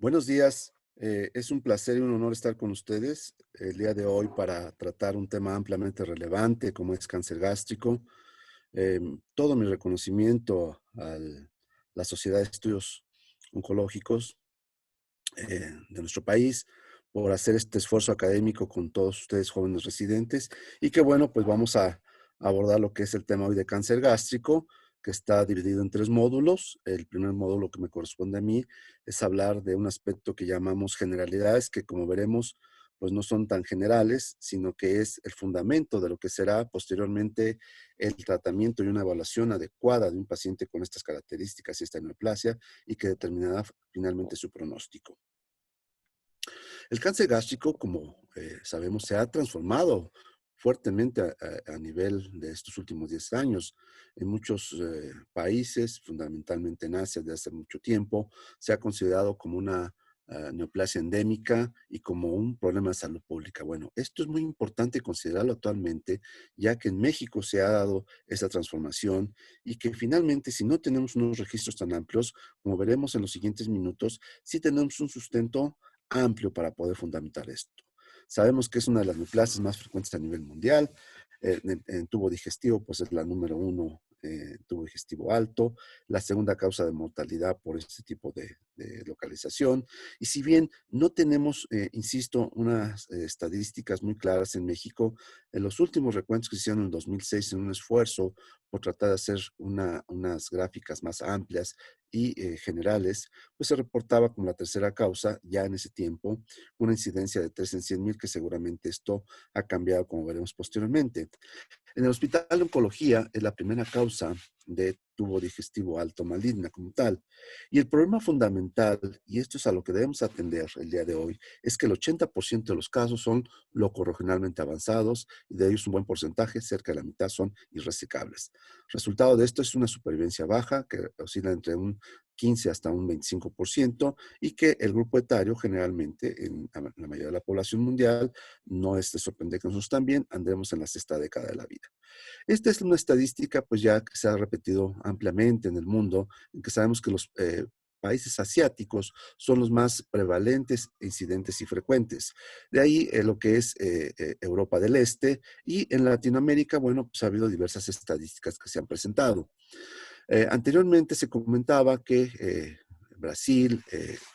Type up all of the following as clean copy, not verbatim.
Buenos días. Es un placer y un honor estar con ustedes el día de hoy para tratar un tema ampliamente relevante como es cáncer gástrico. Todo mi reconocimiento a la Sociedad de Estudios Oncológicos de nuestro país por hacer este esfuerzo académico con todos ustedes jóvenes residentes y que bueno, pues vamos a abordar lo que es el tema hoy de cáncer gástrico, que está dividido en tres módulos. El primer módulo que me corresponde a mí es hablar de un aspecto que llamamos generalidades, que como veremos, pues no son tan generales, sino que es el fundamento de lo que será posteriormente el tratamiento y una evaluación adecuada de un paciente con estas características y esta neoplasia y que determinará finalmente su pronóstico. El cáncer gástrico, como sabemos, se ha transformado fuertemente a nivel de estos últimos 10 años. En muchos países, fundamentalmente en Asia, de hace mucho tiempo, se ha considerado como una neoplasia endémica y como un problema de salud pública. Bueno, esto es muy importante considerarlo actualmente, ya que en México se ha dado esa transformación y que finalmente, si no tenemos unos registros tan amplios, como veremos en los siguientes minutos, sí tenemos un sustento amplio para poder fundamentar esto. Sabemos que es una de las neoplasias más frecuentes a nivel mundial. En tubo digestivo, pues es la número uno, tubo digestivo alto, la segunda causa de mortalidad por este tipo de localización. Y si bien no tenemos, insisto, unas estadísticas muy claras en México, en los últimos recuentos que se hicieron en 2006 en un esfuerzo por tratar de hacer unas gráficas más amplias y generales, pues se reportaba como la tercera causa ya en ese tiempo, una incidencia de 3 en 100,000, que seguramente esto ha cambiado como veremos posteriormente. En el hospital de oncología es la primera causa de tubo digestivo alto maligna como tal. Y el problema fundamental, y esto es a lo que debemos atender el día de hoy, es que el 80% de los casos son locorregionalmente avanzados y de ellos un buen porcentaje, cerca de la mitad, son irresecables. Resultado de esto es una supervivencia baja que oscila entre un 15 hasta un 25% y que el grupo etario generalmente en la mayoría de la población mundial no es de sorprender que nosotros también andemos en la sexta década de la vida. Esta es una estadística, pues ya que se ha repetido ampliamente en el mundo, en que sabemos que los países asiáticos son los más prevalentes, incidentes y frecuentes. De ahí lo que es Europa del Este y en Latinoamérica, bueno, pues ha habido diversas estadísticas que se han presentado. Anteriormente se comentaba que Brasil,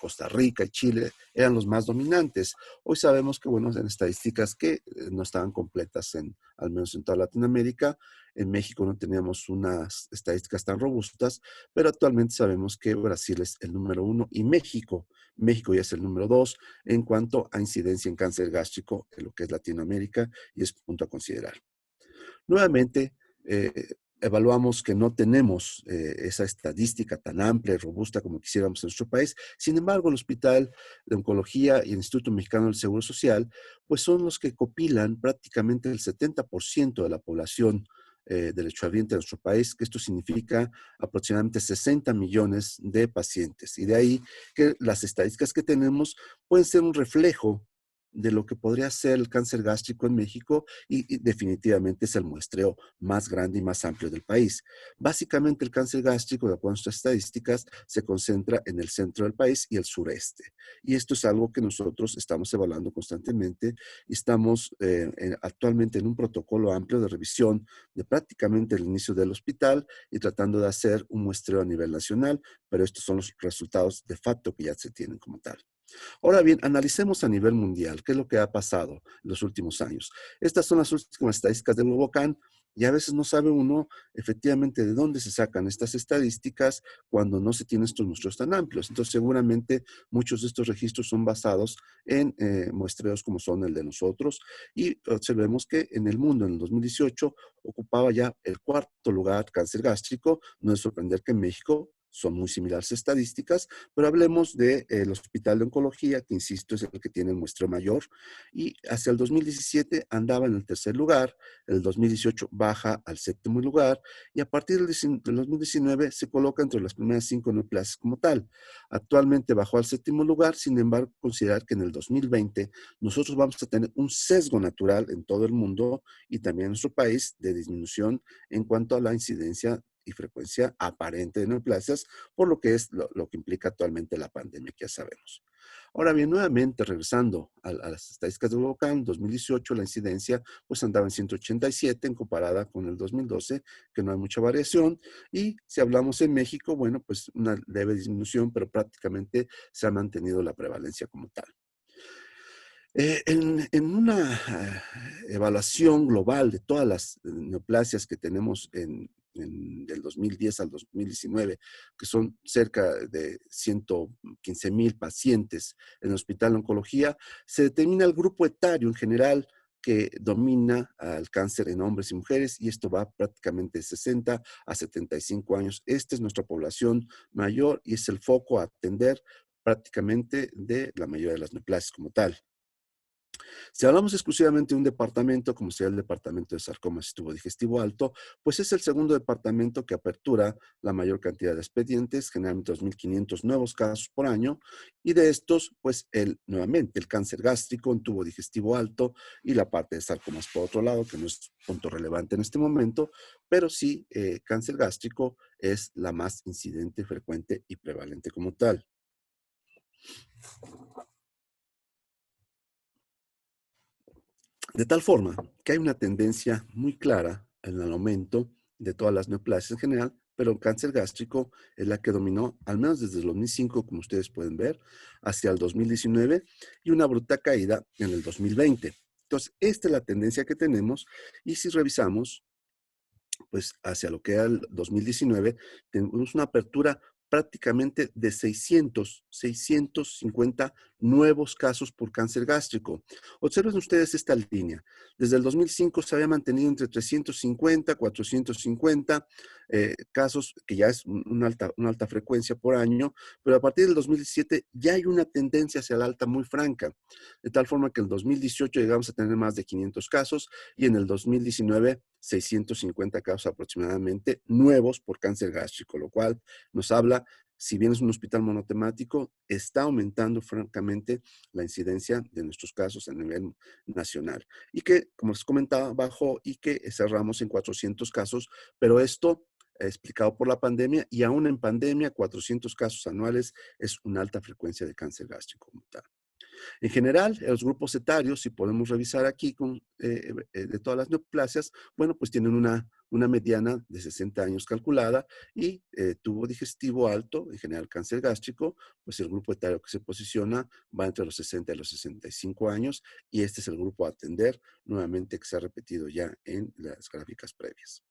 Costa Rica y Chile eran los más dominantes. Hoy sabemos que, bueno, en estadísticas que no estaban completas al menos en toda Latinoamérica. En México no teníamos unas estadísticas tan robustas, pero actualmente sabemos que Brasil es el número uno y México ya es el número dos en cuanto a incidencia en cáncer gástrico en lo que es Latinoamérica y es punto a considerar. Nuevamente, evaluamos que no tenemos esa estadística tan amplia y robusta como quisiéramos en nuestro país. Sin embargo, el Hospital de Oncología y el Instituto Mexicano del Seguro Social, pues son los que copilan prácticamente el 70% de la población derechohabiente de nuestro país, que esto significa aproximadamente 60 millones de pacientes. Y de ahí que las estadísticas que tenemos pueden ser un reflejo de lo que podría ser el cáncer gástrico en México y definitivamente es el muestreo más grande y más amplio del país. Básicamente el cáncer gástrico, de acuerdo a nuestras estadísticas, se concentra en el centro del país y el sureste. Y esto es algo que nosotros estamos evaluando constantemente y estamos actualmente en un protocolo amplio de revisión de prácticamente el inicio del hospital y tratando de hacer un muestreo a nivel nacional, pero estos son los resultados de facto que ya se tienen como tal. Ahora bien, analicemos a nivel mundial qué es lo que ha pasado en los últimos años. Estas son las últimas estadísticas de Globocan y a veces no sabe uno efectivamente de dónde se sacan estas estadísticas cuando no se tienen estos muestreos tan amplios. Entonces, seguramente muchos de estos registros son basados en muestreos como son el de nosotros y observemos que en el mundo en el 2018 ocupaba ya el cuarto lugar cáncer gástrico. No es sorprender que en México son muy similares estadísticas, pero hablemos del Hospital de Oncología, que insisto es el que tiene el muestreo mayor, y hacia el 2017 andaba en el tercer lugar, el 2018 baja al séptimo lugar, y a partir del 2019 se coloca entre las primeras 5 neoplasias como tal. Actualmente bajó al séptimo lugar, sin embargo, considerar que en el 2020 nosotros vamos a tener un sesgo natural en todo el mundo y también en nuestro país de disminución en cuanto a la incidencia y frecuencia aparente de neoplasias, por lo que es lo que implica actualmente la pandemia, que ya sabemos. Ahora bien, nuevamente regresando a las estadísticas de Bogotá, en 2018 la incidencia pues andaba en 187 en comparada con el 2012, que no hay mucha variación. Y si hablamos en México, bueno, pues una leve disminución, pero prácticamente se ha mantenido la prevalencia como tal. En una evaluación global de todas las neoplasias que tenemos del 2010 al 2019, que son cerca de 115,000 pacientes en el Hospital de Oncología, se determina el grupo etario en general que domina al cáncer en hombres y mujeres, y esto va prácticamente de 60 a 75 años. Esta es nuestra población mayor y es el foco a atender prácticamente de la mayoría de las neoplasias como tal. Si hablamos exclusivamente de un departamento, como sea el departamento de sarcomas y tubo digestivo alto, pues es el segundo departamento que apertura la mayor cantidad de expedientes, generalmente 2.500 nuevos casos por año, y de estos, pues nuevamente el cáncer gástrico en tubo digestivo alto y la parte de sarcomas por otro lado, que no es punto relevante en este momento, pero sí cáncer gástrico es la más incidente, frecuente y prevalente como tal. De tal forma que hay una tendencia muy clara en el aumento de todas las neoplasias en general, pero el cáncer gástrico es la que dominó, al menos desde el 2005, como ustedes pueden ver, hacia el 2019 y una bruta caída en el 2020. Entonces, esta es la tendencia que tenemos y si revisamos, pues hacia lo que era el 2019, tenemos una apertura prácticamente de 650 nuevos casos por cáncer gástrico. Observen ustedes esta línea. Desde el 2005 se había mantenido entre 350, 450 casos, que ya es una alta frecuencia por año, pero a partir del 2017 ya hay una tendencia hacia la alta muy franca, de tal forma que en el 2018 llegamos a tener más de 500 casos y en el 2019 650 casos aproximadamente nuevos por cáncer gástrico, lo cual nos habla, si bien es un hospital monotemático, está aumentando francamente la incidencia de nuestros casos a nivel nacional. Y que, como les comentaba, bajó y que cerramos en 400 casos, pero esto explicado por la pandemia, y aún en pandemia 400 casos anuales es una alta frecuencia de cáncer gástrico como tal. En general, los grupos etarios, si podemos revisar aquí de todas las neoplasias, bueno, pues tienen una mediana de 60 años calculada y tubo digestivo alto, en general cáncer gástrico, pues el grupo etario que se posiciona va entre los 60 y los 65 años y este es el grupo a atender, nuevamente que se ha repetido ya en las gráficas previas.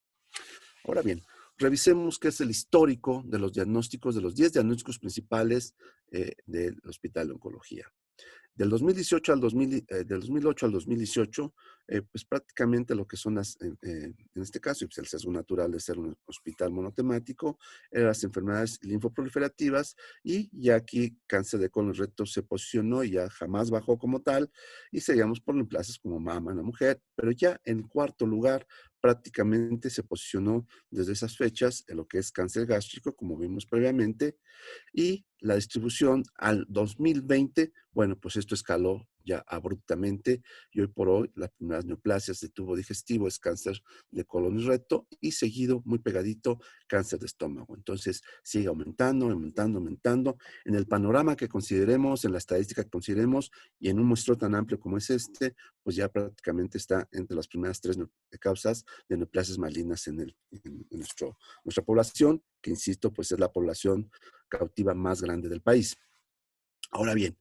Ahora bien, revisemos qué es el histórico de los diagnósticos, de los 10 diagnósticos principales del Hospital de Oncología. Del 2018 al 2000, del 2008 al 2018, pues prácticamente lo que son en este caso, y pues el sesgo natural de ser un hospital monotemático, eran las enfermedades linfoproliferativas y ya aquí cáncer de colon y recto se posicionó y ya jamás bajó como tal y seguíamos por neoplasias como mama en la mujer, pero ya en cuarto lugar prácticamente se posicionó desde esas fechas en lo que es cáncer gástrico, como vimos previamente, y la distribución al 2020, bueno, pues esto escaló ya abruptamente y hoy por hoy las primeras neoplasias de tubo digestivo es cáncer de colon y recto y seguido, muy pegadito, cáncer de estómago. Entonces sigue aumentando, aumentando, aumentando. En el panorama que consideremos, en la estadística que consideremos y en un muestreo tan amplio como es este, pues ya prácticamente está entre las primeras tres causas de neoplasias malignas en nuestra población, que insisto, pues es la población cautiva más grande del país. Ahora bien,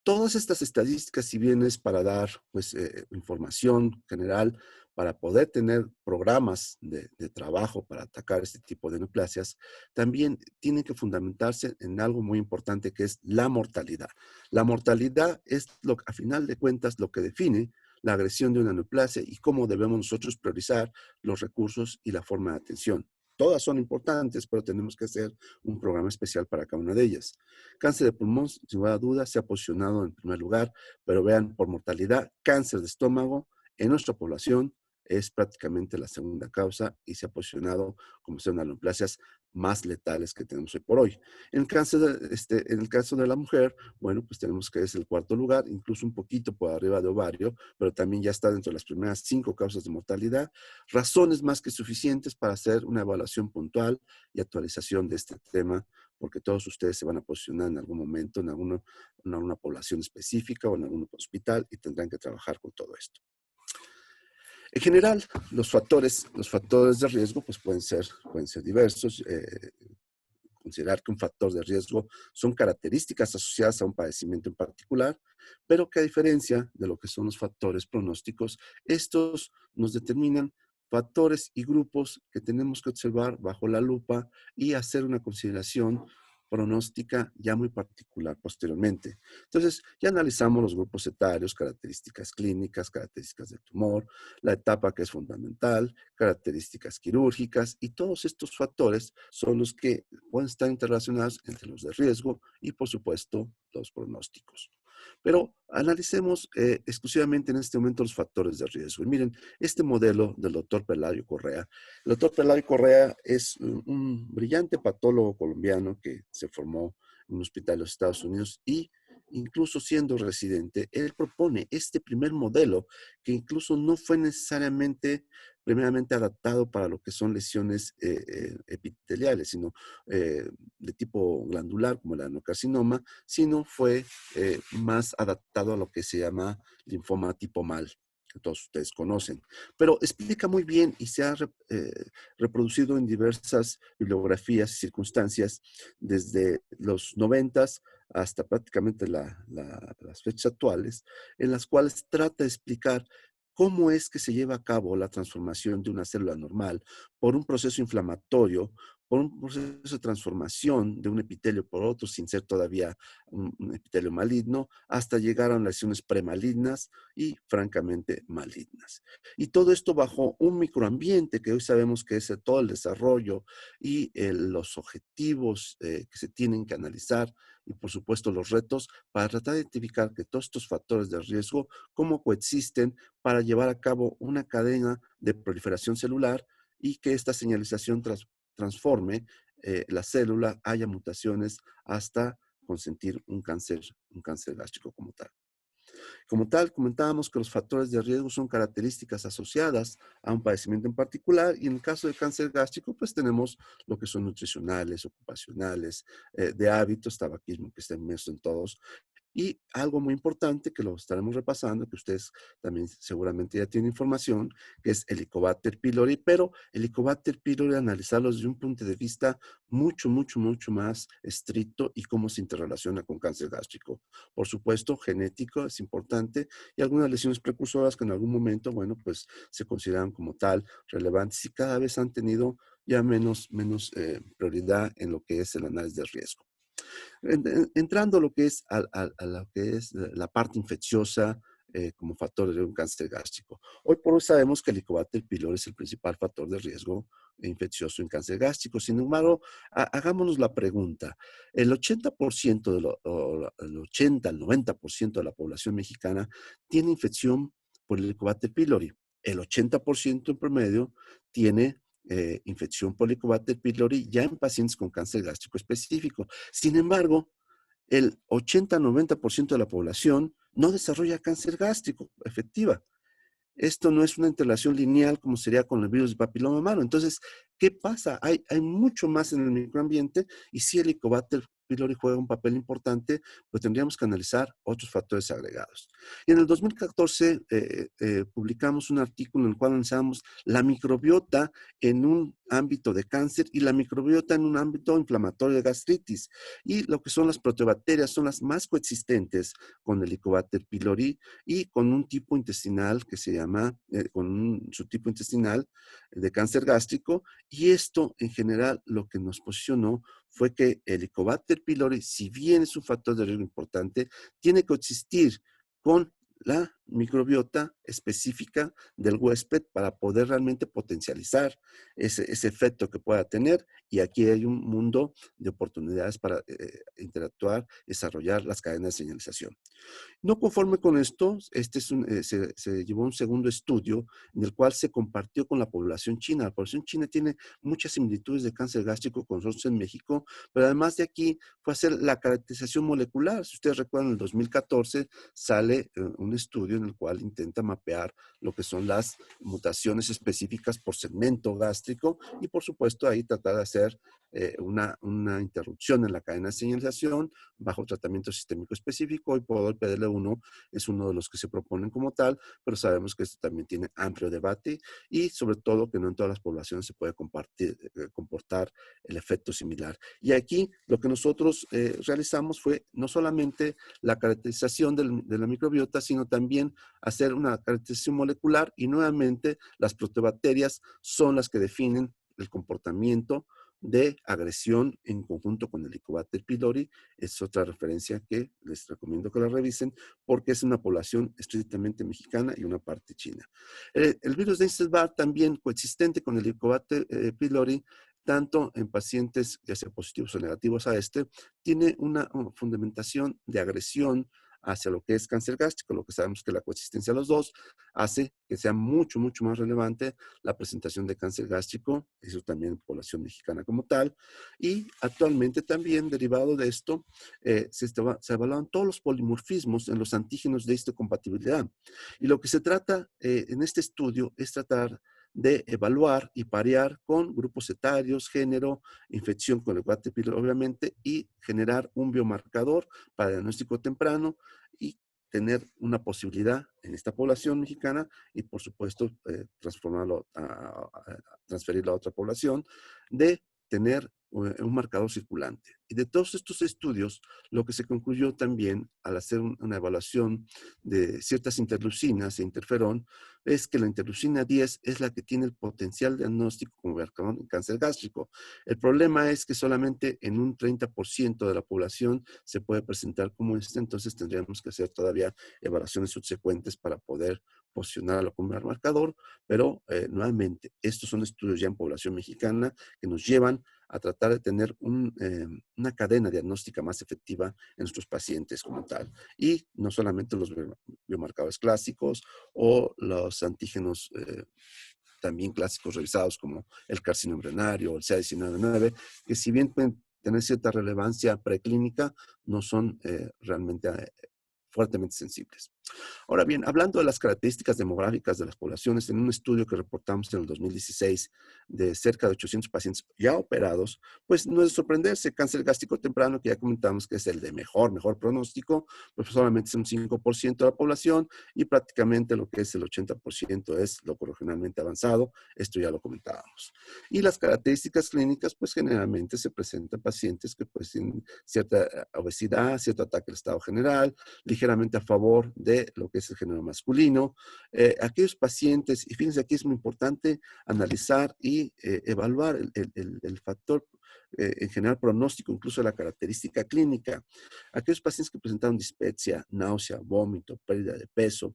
todas estas estadísticas, si bien es para dar pues, información general, para poder tener programas de trabajo para atacar este tipo de neoplasias, también tienen que fundamentarse en algo muy importante que es la mortalidad. La mortalidad es, a final de cuentas, lo que define la agresión de una neoplasia y cómo debemos nosotros priorizar los recursos y la forma de atención. Todas son importantes, pero tenemos que hacer un programa especial para cada una de ellas. Cáncer de pulmón, sin lugar a dudas, se ha posicionado en primer lugar, pero vean, por mortalidad, cáncer de estómago en nuestra población es prácticamente la segunda causa y se ha posicionado como ser una de las neoplasias más letales que tenemos hoy por hoy. En el caso de la mujer, bueno, pues tenemos que es el cuarto lugar, incluso un poquito por arriba de ovario, pero también ya está dentro de las primeras 5 causas de mortalidad. Razones más que suficientes para hacer una evaluación puntual y actualización de este tema porque todos ustedes se van a posicionar en algún momento en alguna población específica o en algún hospital y tendrán que trabajar con todo esto. En general, los factores de riesgo pues pueden ser diversos. Considerar que un factor de riesgo son características asociadas a un padecimiento en particular, pero que a diferencia de lo que son los factores pronósticos, estos nos determinan factores y grupos que tenemos que observar bajo la lupa y hacer una consideración pronóstica ya muy particular posteriormente. Entonces, ya analizamos los grupos etarios, características clínicas, características del tumor, la etapa que es fundamental, características quirúrgicas, y todos estos factores son los que pueden estar interrelacionados entre los de riesgo y, por supuesto, los pronósticos. Pero analicemos exclusivamente en este momento los factores de riesgo. Y miren, este modelo del doctor Pelayo Correa. El doctor Pelayo Correa es un brillante patólogo colombiano que se formó en un hospital de los Estados Unidos y incluso siendo residente, él propone este primer modelo que incluso no fue necesariamente primeramente adaptado para lo que son lesiones epiteliales, sino de tipo glandular como el adenocarcinoma, sino fue más adaptado a lo que se llama linfoma tipo MAL, que todos ustedes conocen. Pero explica muy bien y se ha reproducido en diversas bibliografías y circunstancias desde los 90s hasta prácticamente las fechas actuales, en las cuales trata de explicar cómo es que se lleva a cabo la transformación de una célula normal por un proceso inflamatorio, por un proceso de transformación de un epitelio por otro, sin ser todavía un epitelio maligno, hasta llegar a lesiones premalignas y francamente malignas. Y todo esto bajo un microambiente que hoy sabemos que es todo el desarrollo y los objetivos que se tienen que analizar y por supuesto los retos para tratar de identificar que todos estos factores de riesgo, cómo coexisten para llevar a cabo una cadena de proliferación celular y que esta señalización transforme la célula, haya mutaciones hasta consentir un cáncer gástrico como tal. Como tal, comentábamos que los factores de riesgo son características asociadas a un padecimiento en particular y en el caso del cáncer gástrico, pues tenemos lo que son nutricionales, ocupacionales, de hábitos, tabaquismo que está inmerso en todos. Y algo muy importante que lo estaremos repasando, que ustedes también seguramente ya tienen información, que es el Helicobacter pylori, pero el Helicobacter pylori analizarlo desde un punto de vista mucho más estricto y cómo se interrelaciona con cáncer gástrico. Por supuesto, genético es importante y algunas lesiones precursoras que en algún momento, bueno, pues se consideran como tal relevantes y cada vez han tenido ya menos prioridad en lo que es el análisis de riesgo. Entrando a lo que es, a lo que es la parte infecciosa como factor de un cáncer gástrico. Hoy por hoy sabemos que el Helicobacter pylori es el principal factor de riesgo infeccioso en cáncer gástrico. Sin embargo, hagámonos la pregunta. El 80% el 80 al 90% de la población mexicana tiene infección por el Helicobacter pylori. El 80% en promedio tiene infección por Helicobacter pylori ya en pacientes con cáncer gástrico específico. Sin embargo, el 80-90% de la población no desarrolla cáncer gástrico efectiva. Esto no es una interrelación lineal como sería con el virus de papiloma humano. Entonces, ¿qué pasa? Hay mucho más en el microambiente y si el Helicobacter pylori juega un papel importante, pues tendríamos que analizar otros factores agregados. Y en el 2014 publicamos un artículo en el cual analizamos la microbiota en un ámbito de cáncer y la microbiota en un ámbito inflamatorio de gastritis. Y lo que son las proteobacterias son las más coexistentes con el Helicobacter pylori y con un tipo intestinal que se llama, con un subtipo intestinal de cáncer gástrico, y esto en general lo que nos posicionó fue que el Helicobacter pylori, si bien es un factor de riesgo importante, tiene que existir con la microbiota específica del huésped para poder realmente potencializar ese efecto que pueda tener. Y aquí hay un mundo de oportunidades para interactuar, desarrollar las cadenas de señalización. No conforme con esto, se llevó un segundo estudio en el cual se compartió con la población china. La población china tiene muchas similitudes de cáncer gástrico con nosotros en México, pero además de aquí fue hacer la caracterización molecular. Si ustedes recuerdan, en el 2014 sale un estudio en el cual intenta mapear lo que son las mutaciones específicas por segmento gástrico y, por supuesto, ahí tratar de hacer una interrupción en la cadena de señalización bajo tratamiento sistémico específico. Y por el PDL1 es uno de los que se proponen como tal, pero sabemos que esto también tiene amplio debate y sobre todo que no en todas las poblaciones se puede comportar el efecto similar. Y aquí lo que nosotros realizamos fue no solamente la caracterización de la microbiota, sino también hacer una caracterización molecular y nuevamente las proteobacterias son las que definen el comportamiento de agresión en conjunto con el Helicobacter pylori. Es otra referencia que les recomiendo que la revisen porque es una población estrictamente mexicana y una parte china. El virus de Epstein-Barr también coexistente con el Helicobacter pylori, tanto en pacientes ya sea positivos o negativos a este, tiene una fundamentación de agresión hacia lo que es cáncer gástrico, lo que sabemos que la coexistencia de los dos hace que sea mucho, mucho más relevante la presentación de cáncer gástrico, eso también en población mexicana como tal, y actualmente también derivado de esto se evaluan todos los polimorfismos en los antígenos de histocompatibilidad. Y lo que se trata en este estudio es tratar de evaluar y parear con grupos etarios, género, infección con el Helicobacter pylori, obviamente, y generar un biomarcador para diagnóstico temprano y tener una posibilidad en esta población mexicana y, por supuesto, transformarlo, transferirlo a otra población, de tener un marcador circulante. Y de todos estos estudios, lo que se concluyó también al hacer una evaluación de ciertas interleucinas e interferón, es que la interleucina 10 es la que tiene el potencial diagnóstico como marcador en cáncer gástrico. El problema es que solamente en un 30% de la población se puede presentar como este, entonces tendríamos que hacer todavía evaluaciones subsecuentes para poder posicionarlo como marcador, pero nuevamente, estos son estudios ya en población mexicana que nos llevan a tratar de tener una cadena diagnóstica más efectiva en nuestros pacientes como tal. Y no solamente los biomarcadores clásicos o los antígenos también clásicos revisados como el carcinoma embrionario o el CA19-9, que si bien pueden tener cierta relevancia preclínica, no son realmente fuertemente sensibles. Ahora bien, hablando de las características demográficas de las poblaciones, en un estudio que reportamos en el 2016 de cerca de 800 pacientes ya operados, pues no es de sorprenderse, cáncer gástrico temprano, que ya comentamos que es el de mejor pronóstico, pues solamente es un 5% de la población y prácticamente lo que es el 80% es lo corogenalmente avanzado, esto ya lo comentábamos. Y las características clínicas, pues generalmente se presentan pacientes que pues tienen cierta obesidad, cierto ataque al estado general, ligeramente a favor de lo que es el género masculino. Aquellos pacientes, y fíjense aquí es muy importante analizar y evaluar el factor en general pronóstico, incluso la característica clínica. Aquellos pacientes que presentaron dispepsia, náusea, vómito, pérdida de peso,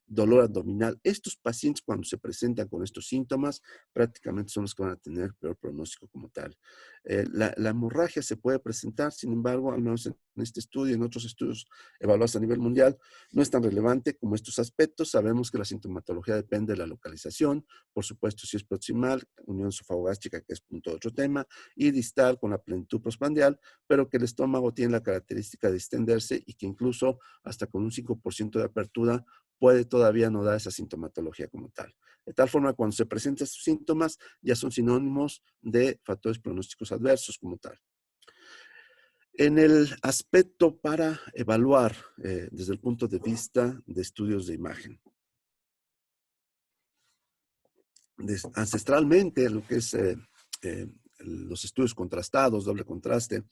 dolor abdominal, estos pacientes cuando se presentan con estos síntomas prácticamente son los que van a tener peor pronóstico como tal. La hemorragia se puede presentar, sin embargo, al menos en este estudio y en otros estudios evaluados a nivel mundial, no es tan relevante como estos aspectos. Sabemos que la sintomatología depende de la localización, por supuesto si es proximal, unión esofagogástrica, que es punto de otro tema, y distal con la plenitud postprandial, pero que el estómago tiene la característica de extenderse y que incluso hasta con un 5% de apertura puede todavía no dar esa sintomatología como tal. De tal forma, cuando se presentan estos síntomas, ya son sinónimos de factores pronósticos adversos como tal. En el aspecto para evaluar desde el punto de vista de estudios de imagen. Ancestralmente, lo que es los estudios contrastados, doble contraste,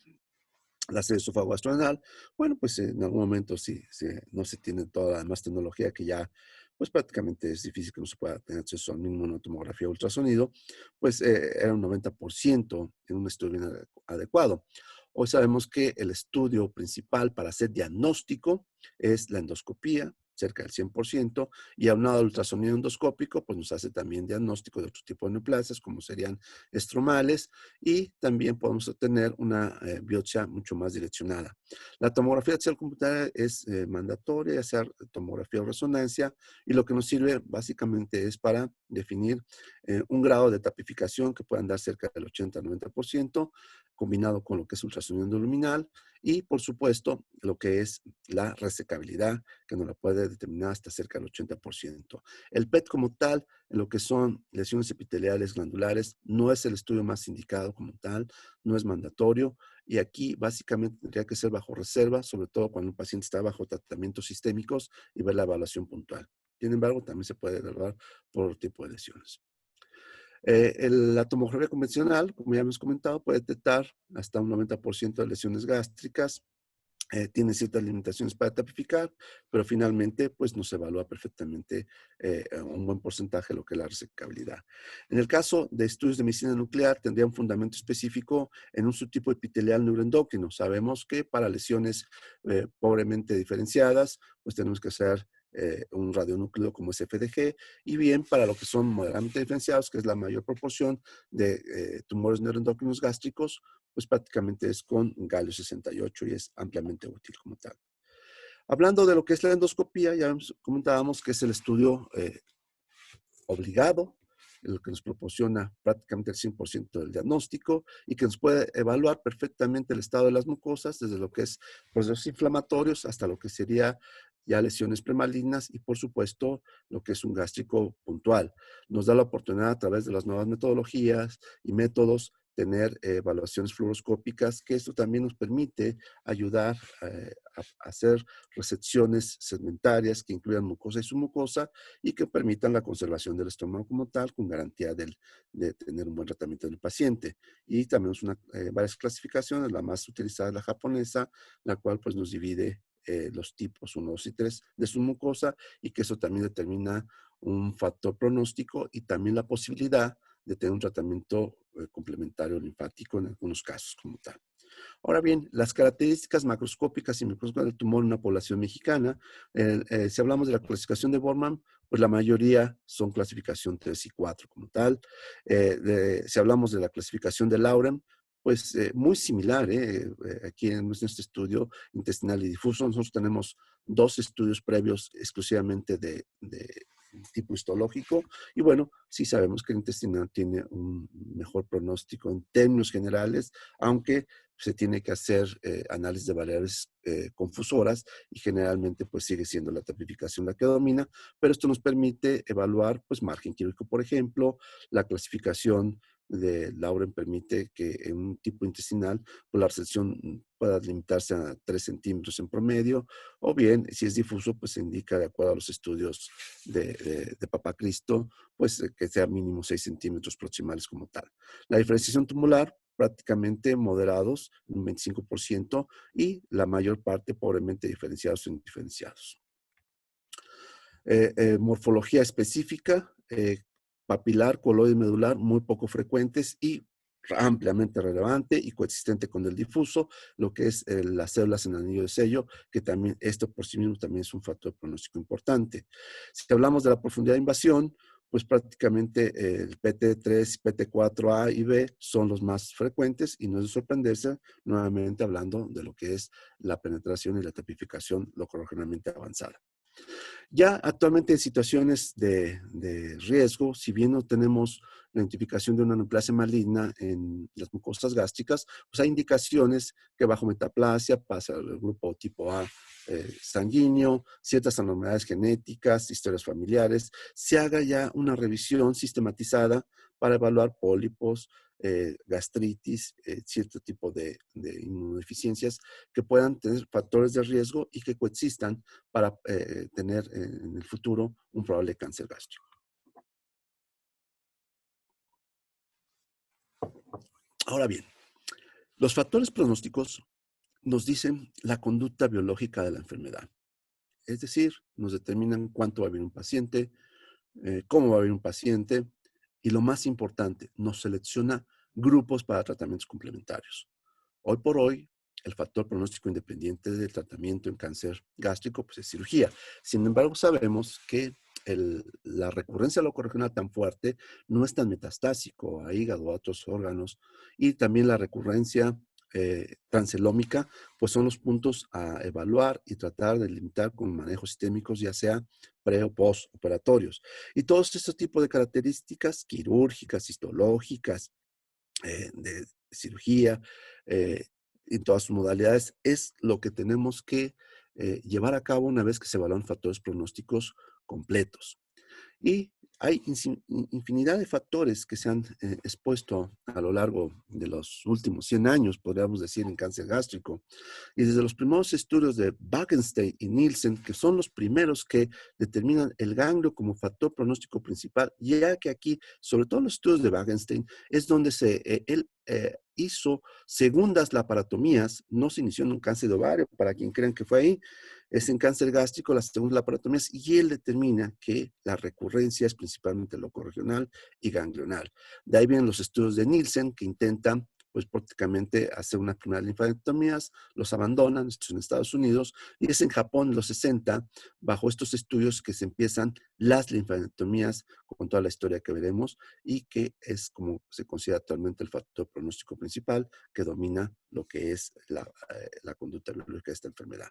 la serie esófago-gastroanal, bueno, pues en algún momento si no se tiene toda la demás tecnología que ya, pues prácticamente es difícil que no se pueda tener acceso al mínimo una tomografía ultrasonido, pues era un 90% en un estudio bien adecuado. Hoy sabemos que el estudio principal para hacer diagnóstico es la endoscopía, cerca del 100%, y aunado al ultrasonido endoscópico, pues nos hace también diagnóstico de otro tipo de neoplasias, como serían estromales, y también podemos obtener una biopsia mucho más direccionada. La tomografía axial computarizada es mandatoria, ya sea tomografía o resonancia, y lo que nos sirve básicamente es para definir un grado de tapificación que puede andar cerca del 80-90%, combinado con lo que es ultrasonido endoluminal, y por supuesto lo que es la resecabilidad, que nos la puede determinar hasta cerca del 80%. El PET como tal, en lo que son lesiones epiteliales glandulares, no es el estudio más indicado como tal, no es mandatorio, y aquí básicamente tendría que ser bajo reserva, sobre todo cuando un paciente está bajo tratamientos sistémicos y ver la evaluación puntual. Sin embargo, también se puede evaluar por tipo de lesiones. La tomografía convencional, como ya hemos comentado, puede detectar hasta un 90% de lesiones gástricas. Tiene ciertas limitaciones para tipificar, pero finalmente pues nos evalúa perfectamente un buen porcentaje de lo que es la resecabilidad. En el caso de estudios de medicina nuclear, tendría un fundamento específico en un subtipo epitelial neuroendocrino. Sabemos que para lesiones pobremente diferenciadas, pues tenemos que hacer un radionúcleo como es FDG, y bien para lo que son moderadamente diferenciados, que es la mayor proporción de tumores neuroendocrinos gástricos, pues prácticamente es con galio 68 y es ampliamente útil como tal. Hablando de lo que es la endoscopía, ya comentábamos que es el estudio obligado, el que nos proporciona prácticamente el 100% del diagnóstico y que nos puede evaluar perfectamente el estado de las mucosas, desde lo que es procesos inflamatorios hasta lo que sería ya lesiones premalignas y, por supuesto, lo que es un gástrico puntual. Nos da la oportunidad a través de las nuevas metodologías y métodos tener evaluaciones fluoroscópicas, que esto también nos permite ayudar a hacer resecciones segmentarias que incluyan mucosa y submucosa y que permitan la conservación del estómago como tal, con garantía de tener un buen tratamiento del paciente. Y también varias clasificaciones, la más utilizada es la japonesa, la cual pues nos divide los tipos 1, 2 y 3 de su mucosa, y que eso también determina un factor pronóstico y también la posibilidad de tener un tratamiento complementario linfático en algunos casos como tal. Ahora bien, las características macroscópicas y microscópicas del tumor en una población mexicana, si hablamos de la clasificación de Borman, pues la mayoría son clasificación 3 y 4 como tal. Si hablamos de la clasificación de Lauren, pues muy similar, aquí en nuestro estudio intestinal y difuso, nosotros tenemos dos estudios previos exclusivamente de tipo histológico, y bueno, sí sabemos que el intestinal tiene un mejor pronóstico en términos generales, aunque se tiene que hacer análisis de variables confusoras y generalmente pues sigue siendo la tipificación la que domina, pero esto nos permite evaluar pues margen quirúrgico, por ejemplo, la clasificación de Lauren permite que en un tipo intestinal pues, la resección pueda limitarse a 3 centímetros en promedio, o bien si es difuso pues se indica de acuerdo a los estudios de Papa Cristo, pues que sea mínimo 6 centímetros proximales como tal. La diferenciación tumoral prácticamente moderados, un 25%, y la mayor parte pobremente diferenciados o indiferenciados. Morfología específica, papilar, coloide y medular, muy poco frecuentes y ampliamente relevante y coexistente con el difuso, lo que es las células en el anillo de sello, que también esto por sí mismo también es un factor pronóstico importante. Si hablamos de la profundidad de invasión, pues prácticamente el PT3, PT4A y B son los más frecuentes y no es de sorprenderse, nuevamente hablando de lo que es la penetración y la tipificación localmente avanzada. Ya actualmente en situaciones de riesgo, si bien no tenemos la identificación de una neoplasia maligna en las mucosas gástricas, pues hay indicaciones que bajo metaplasia pasa al grupo tipo A sanguíneo, ciertas anormalidades genéticas, historias familiares, se haga ya una revisión sistematizada para evaluar pólipos, gastritis, cierto tipo de inmunodeficiencias que puedan tener factores de riesgo y que coexistan para tener en el futuro un probable cáncer gástrico. Ahora bien, los factores pronósticos nos dicen la conducta biológica de la enfermedad. Es decir, nos determinan cuánto va a vivir un paciente, cómo va a vivir un paciente y lo más importante, nos selecciona grupos para tratamientos complementarios. Hoy por hoy, el factor pronóstico independiente del tratamiento en cáncer gástrico pues, es cirugía. Sin embargo, sabemos que la recurrencia locorregional tan fuerte no es tan metastásico a hígado o a otros órganos, y también la recurrencia transelómica, pues son los puntos a evaluar y tratar de limitar con manejos sistémicos, ya sea pre o post operatorios. Y todos estos tipos de características quirúrgicas, histológicas, de cirugía, en todas sus modalidades, es lo que tenemos que llevar a cabo una vez que se evalúan factores pronósticos completos. Y hay infinidad de factores que se han expuesto a lo largo de los últimos 100 años, podríamos decir, en cáncer gástrico. Y desde los primeros estudios de Wagenstein y Nielsen, que son los primeros que determinan el ganglio como factor pronóstico principal, ya que aquí, sobre todo en los estudios de Wagenstein, es donde él hizo segundas laparotomías, no se inició en un cáncer de ovario, para quien crean que fue ahí, es en cáncer gástrico las segundas laparotomías, y él determina que la recurrencia es principalmente locorregional y ganglional. De ahí vienen los estudios de Nielsen, que intentan pues prácticamente hacer unas primeras linfadenectomías, los abandonan, esto es en Estados Unidos, y es en Japón en los 60, bajo estos estudios que se empiezan las linfadenectomías, con toda la historia que veremos, y que es como se considera actualmente el factor pronóstico principal que domina lo que es la conducta biológica de esta enfermedad.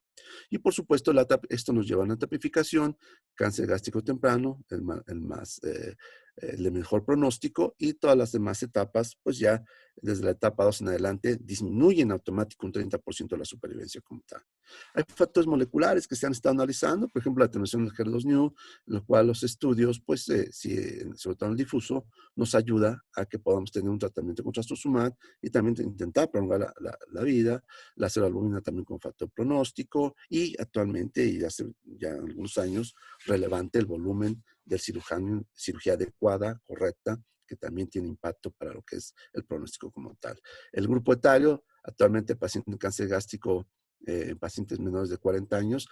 Y por supuesto, esto nos lleva a una tipificación, cáncer gástrico temprano, el de mejor pronóstico, y todas las demás etapas, pues ya desde la etapa 2 en adelante, disminuyen automático un 30% de la supervivencia como tal. Hay factores moleculares que se han estado analizando, por ejemplo, la atenuación del HER2/neu, en lo cual los estudios, pues, sobre todo en el difuso, nos ayuda a que podamos tener un tratamiento con trastuzumab y también intentar prolongar la vida, la albúmina también como factor pronóstico, y actualmente, y hace ya algunos años, relevante el volumen del cirujano, cirugía adecuada, correcta, que también tiene impacto para lo que es el pronóstico como tal. El grupo etario, actualmente pacientes de cáncer gástrico, pacientes menores de 40 años,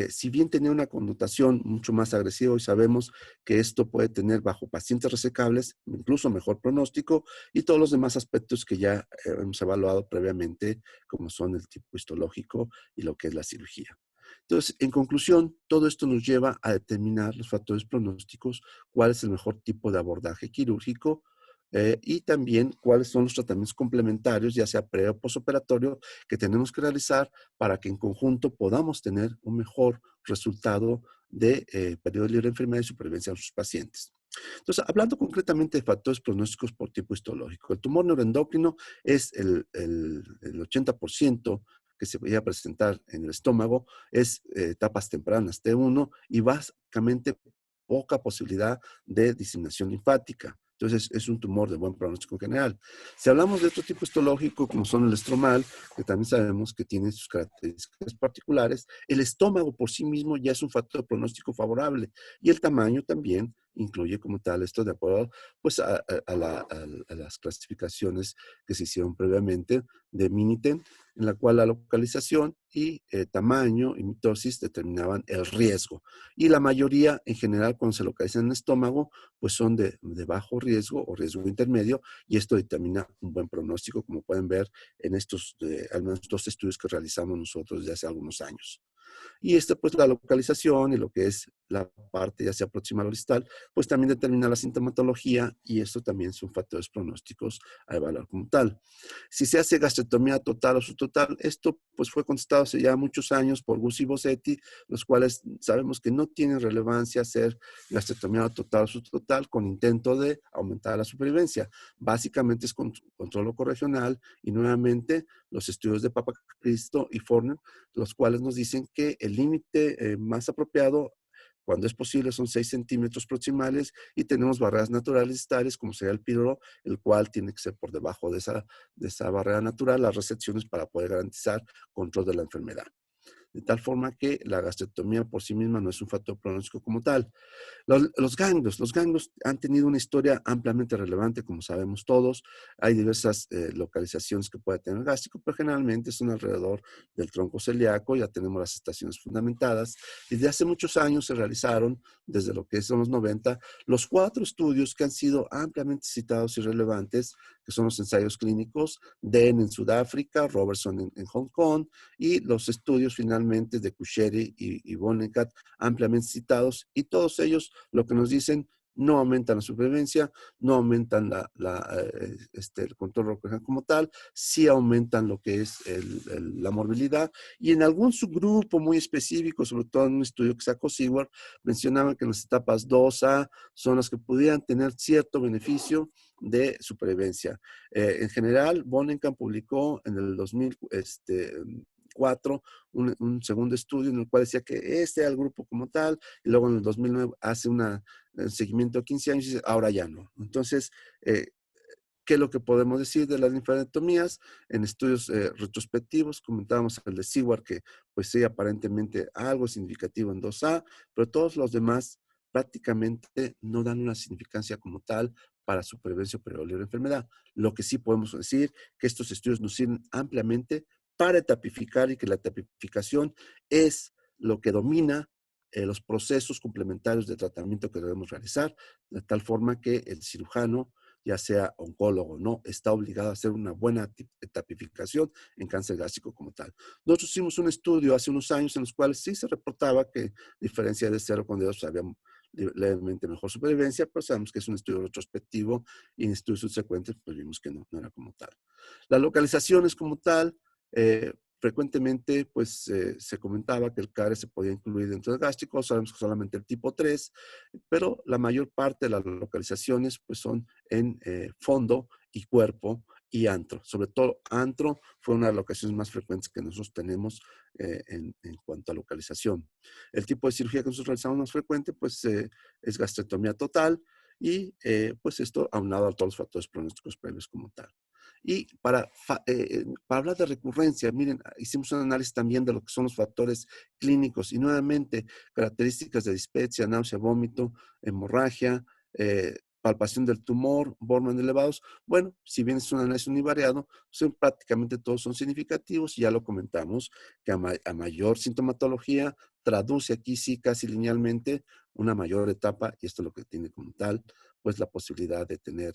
si bien tenía una connotación mucho más agresiva, y sabemos que esto puede tener bajo pacientes resecables, incluso mejor pronóstico, y todos los demás aspectos que ya hemos evaluado previamente, como son el tipo histológico y lo que es la cirugía. Entonces, en conclusión, todo esto nos lleva a determinar los factores pronósticos, cuál es el mejor tipo de abordaje quirúrgico, y también cuáles son los tratamientos complementarios, ya sea pre o postoperatorio, que tenemos que realizar para que en conjunto podamos tener un mejor resultado de periodo libre de enfermedad y supervivencia en sus pacientes. Entonces, hablando concretamente de factores pronósticos por tipo histológico, el tumor neuroendocrino es el 80% que se podía presentar en el estómago, es etapas tempranas T1, y básicamente poca posibilidad de diseminación linfática. Entonces, es un tumor de buen pronóstico en general. Si hablamos de otro tipo histológico, como son el estromal, que también sabemos que tiene sus características particulares, el estómago por sí mismo ya es un factor pronóstico favorable, y el tamaño también incluye como tal esto de acuerdo pues, a las clasificaciones que se hicieron previamente de Miniten, en la cual la localización y tamaño y mitosis determinaban el riesgo. Y la mayoría, en general, cuando se localizan en el estómago, pues son de bajo riesgo o riesgo intermedio, y esto determina un buen pronóstico, como pueden ver en estos, al menos 2 estudios que realizamos nosotros desde hace algunos años. Y esta, pues la localización y lo que es la parte ya sea proximal o distal, pues también determina la sintomatología, y esto también son factores pronósticos a evaluar como tal. Si se hace gastrectomía total o subtotal, esto pues fue contestado hace ya muchos años por Guzzi y Bossetti, los cuales sabemos que no tiene relevancia hacer gastrectomía total o subtotal con intento de aumentar la supervivencia. Básicamente es control corregional, y nuevamente los estudios de Papa Cristo y Forner, los cuales nos dicen que el límite más apropiado, cuando es posible, son 6 centímetros proximales, y tenemos barreras naturales distales, como sería el píloro, el cual tiene que ser por debajo de esa barrera natural, las resecciones, para poder garantizar control de la enfermedad. De tal forma que la gastrectomía por sí misma no es un factor pronóstico como tal. Los ganglios han tenido una historia ampliamente relevante, como sabemos todos. Hay diversas localizaciones que puede tener el gástrico, pero generalmente son alrededor del tronco celíaco. Ya tenemos las estaciones fundamentadas. Y desde hace muchos años se realizaron, desde lo que son los 90, los 4 estudios que han sido ampliamente citados y relevantes, que son los ensayos clínicos, DEN en Sudáfrica, Robertson en Hong Kong, y los estudios finalmente de Kucheri y Vonnegut, ampliamente citados, y todos ellos lo que nos dicen: no aumentan la supervivencia, no aumentan el control recurrente como tal, sí aumentan lo que es la morbilidad, y en algún subgrupo muy específico, sobre todo en un estudio que sacó Seward, mencionaban que en las etapas 2A son las que pudieran tener cierto beneficio de supervivencia. En general, Bonenkamp publicó en el 2000, 2004 un segundo estudio en el cual decía que este era el grupo como tal, y luego en el 2009 hace un seguimiento de 15 años y dice, ahora ya no. Entonces, ¿qué es lo que podemos decir de las linfadenectomías? En estudios retrospectivos, comentábamos el de Seward, que pues sí, aparentemente algo significativo en 2A, pero todos los demás prácticamente no dan una significancia como tal para supervivencia o prevención de la enfermedad. Lo que sí podemos decir que estos estudios nos sirven ampliamente para etapificar y que la etapificación es lo que domina los procesos complementarios de tratamiento que debemos realizar, de tal forma que el cirujano ya sea oncólogo o no, está obligado a hacer una buena etapificación en cáncer gástrico como tal. Nosotros hicimos un estudio hace unos años en los cuales sí se reportaba que diferencia de 0,2 había levemente mejor supervivencia, pero sabemos que es un estudio retrospectivo y en estudios subsecuentes pues vimos que no era como tal. Las localizaciones como tal, frecuentemente pues se comentaba que el CARE se podía incluir dentro del gástrico, sabemos que solamente el tipo 3, pero la mayor parte de las localizaciones pues son en fondo y cuerpo y antro. Sobre todo antro fue una de las locaciones más frecuentes que nosotros tenemos en cuanto a localización. El tipo de cirugía que nosotros realizamos más frecuente pues es gastrectomía total y pues esto aunado a todos los factores pronósticos previos como tal. Y para hablar de recurrencia, miren, hicimos un análisis también de lo que son los factores clínicos y nuevamente características de dispepsia, náusea, vómito, hemorragia, palpación del tumor, Borman elevados. Bueno, si bien es un análisis univariado, prácticamente todos son significativos y ya lo comentamos, que a mayor sintomatología traduce aquí sí casi linealmente una mayor etapa y esto es lo que tiene como tal, pues la posibilidad de tener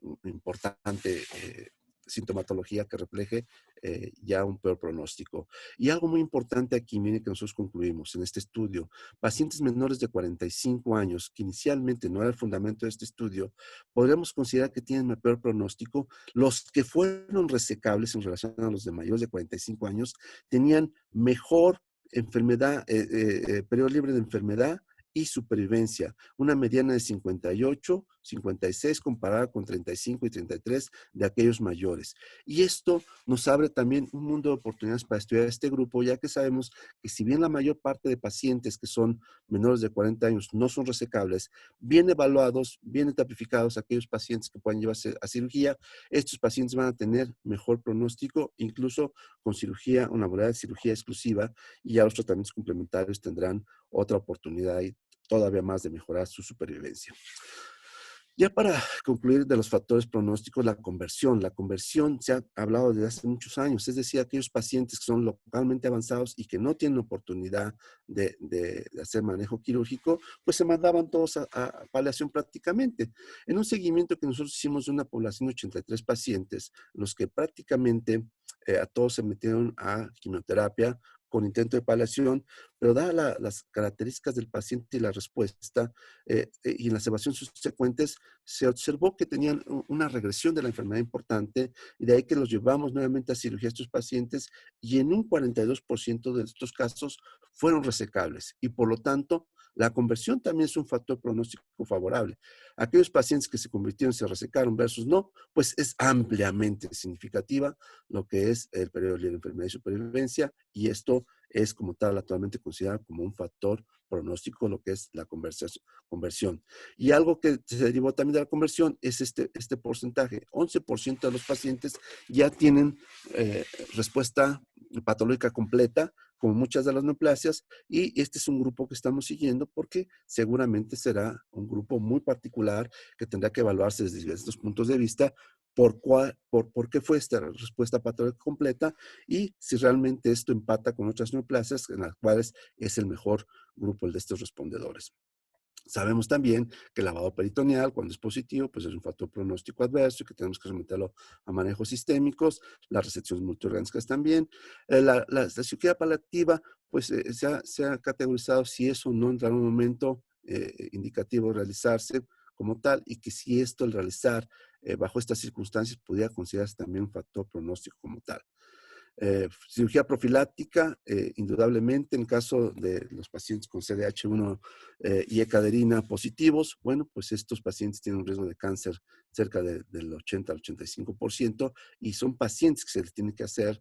una importante sintomatología que refleje ya un peor pronóstico. Y algo muy importante aquí, miren que nosotros concluimos en este estudio, pacientes menores de 45 años, que inicialmente no era el fundamento de este estudio, podríamos considerar que tienen un peor pronóstico. Los que fueron resecables en relación a los de mayores de 45 años, tenían mejor enfermedad, periodo libre de enfermedad y supervivencia, una mediana de 58, 56 comparada con 35 y 33 de aquellos mayores. Y esto nos abre también un mundo de oportunidades para estudiar este grupo, ya que sabemos que si bien la mayor parte de pacientes que son menores de 40 años no son resecables, bien evaluados, bien etapificados aquellos pacientes que pueden llevarse a cirugía, estos pacientes van a tener mejor pronóstico, incluso con cirugía, una modalidad de cirugía exclusiva, y ya los tratamientos complementarios tendrán otra oportunidad y todavía más de mejorar su supervivencia. Ya para concluir de los factores pronósticos, la conversión. La conversión se ha hablado desde hace muchos años, es decir, aquellos pacientes que son localmente avanzados y que no tienen oportunidad de hacer manejo quirúrgico, pues se mandaban todos a paliación prácticamente. En un seguimiento que nosotros hicimos de una población de 83 pacientes, los que prácticamente a todos se metieron a quimioterapia con intento de paliación, pero dadas las características del paciente y la respuesta, y en las evaluaciones subsecuentes, se observó que tenían una regresión de la enfermedad importante y de ahí que los llevamos nuevamente a cirugía a estos pacientes y en un 42% de estos casos fueron resecables y por lo tanto la conversión también es un factor pronóstico favorable. Aquellos pacientes que se convirtieron se resecaron versus no, pues es ampliamente significativa lo que es el periodo de enfermedad y supervivencia y esto es como tal actualmente considerado como un factor pronóstico lo que es la conversión. Y algo que se derivó también de la conversión es este porcentaje. 11% de los pacientes ya tienen respuesta patológica completa, como muchas de las neoplasias, y este es un grupo que estamos siguiendo porque seguramente será un grupo muy particular que tendrá que evaluarse desde diversos puntos de vista por qué fue esta respuesta patológica completa y si realmente esto empata con otras neoplasias en las cuales es el mejor grupo el de estos respondedores. Sabemos también que el lavado peritoneal, cuando es positivo, pues es un factor pronóstico adverso y que tenemos que someterlo a manejos sistémicos, las resecciones multiorgánicas también. La cirugía paliativa, pues se ha categorizado si eso no en algún momento indicativo realizarse como tal y que si esto el realizar bajo estas circunstancias pudiera considerarse también un factor pronóstico como tal. Cirugía profiláctica, indudablemente en el caso de los pacientes con CDH1 y ecaderina positivos, bueno, pues estos pacientes tienen un riesgo de cáncer cerca del 80 al 85% y son pacientes que se les tiene que hacer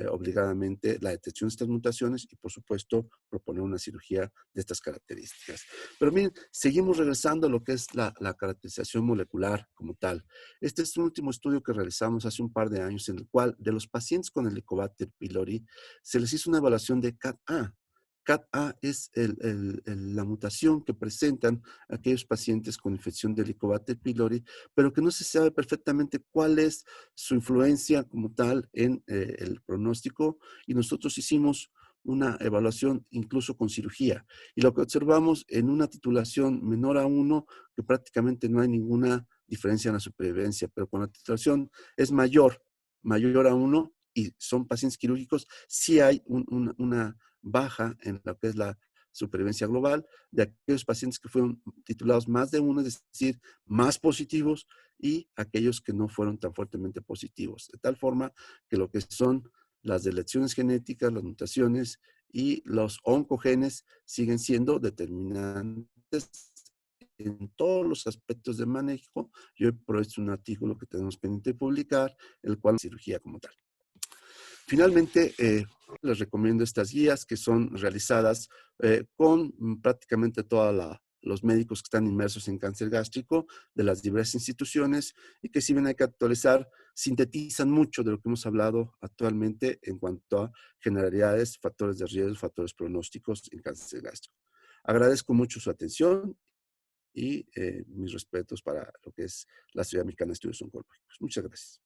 obligadamente la detección de estas mutaciones y, por supuesto, proponer una cirugía de estas características. Pero miren, seguimos regresando a lo que es la caracterización molecular como tal. Este es un último estudio que realizamos hace un par de años en el cual de los pacientes con Helicobacter pylori se les hizo una evaluación de CAT-A. CAT-A es la mutación que presentan aquellos pacientes con infección de Helicobacter pylori, pero que no se sabe perfectamente cuál es su influencia como tal en el pronóstico, y nosotros hicimos una evaluación incluso con cirugía. Y lo que observamos en una titulación menor a 1, que prácticamente no hay ninguna diferencia en la supervivencia, pero cuando la titulación es mayor a 1 y son pacientes quirúrgicos, sí hay una baja en lo que es la supervivencia global de aquellos pacientes que fueron titulados más de 1, es decir, más positivos, y aquellos que no fueron tan fuertemente positivos. De tal forma que lo que son las deleciones genéticas, las mutaciones y los oncogenes siguen siendo determinantes en todos los aspectos de manejo. Y hoy por hoy es un artículo que tenemos pendiente de publicar, el cual es cirugía como tal. Finalmente, les recomiendo estas guías que son realizadas con prácticamente todos los médicos que están inmersos en cáncer gástrico de las diversas instituciones, y que, si bien hay que actualizar, sintetizan mucho de lo que hemos hablado actualmente en cuanto a generalidades, factores de riesgo, factores pronósticos en cáncer gástrico. Agradezco mucho su atención y mis respetos para lo que es la Sociedad Mexicana de Estudios Oncológicos. Muchas gracias.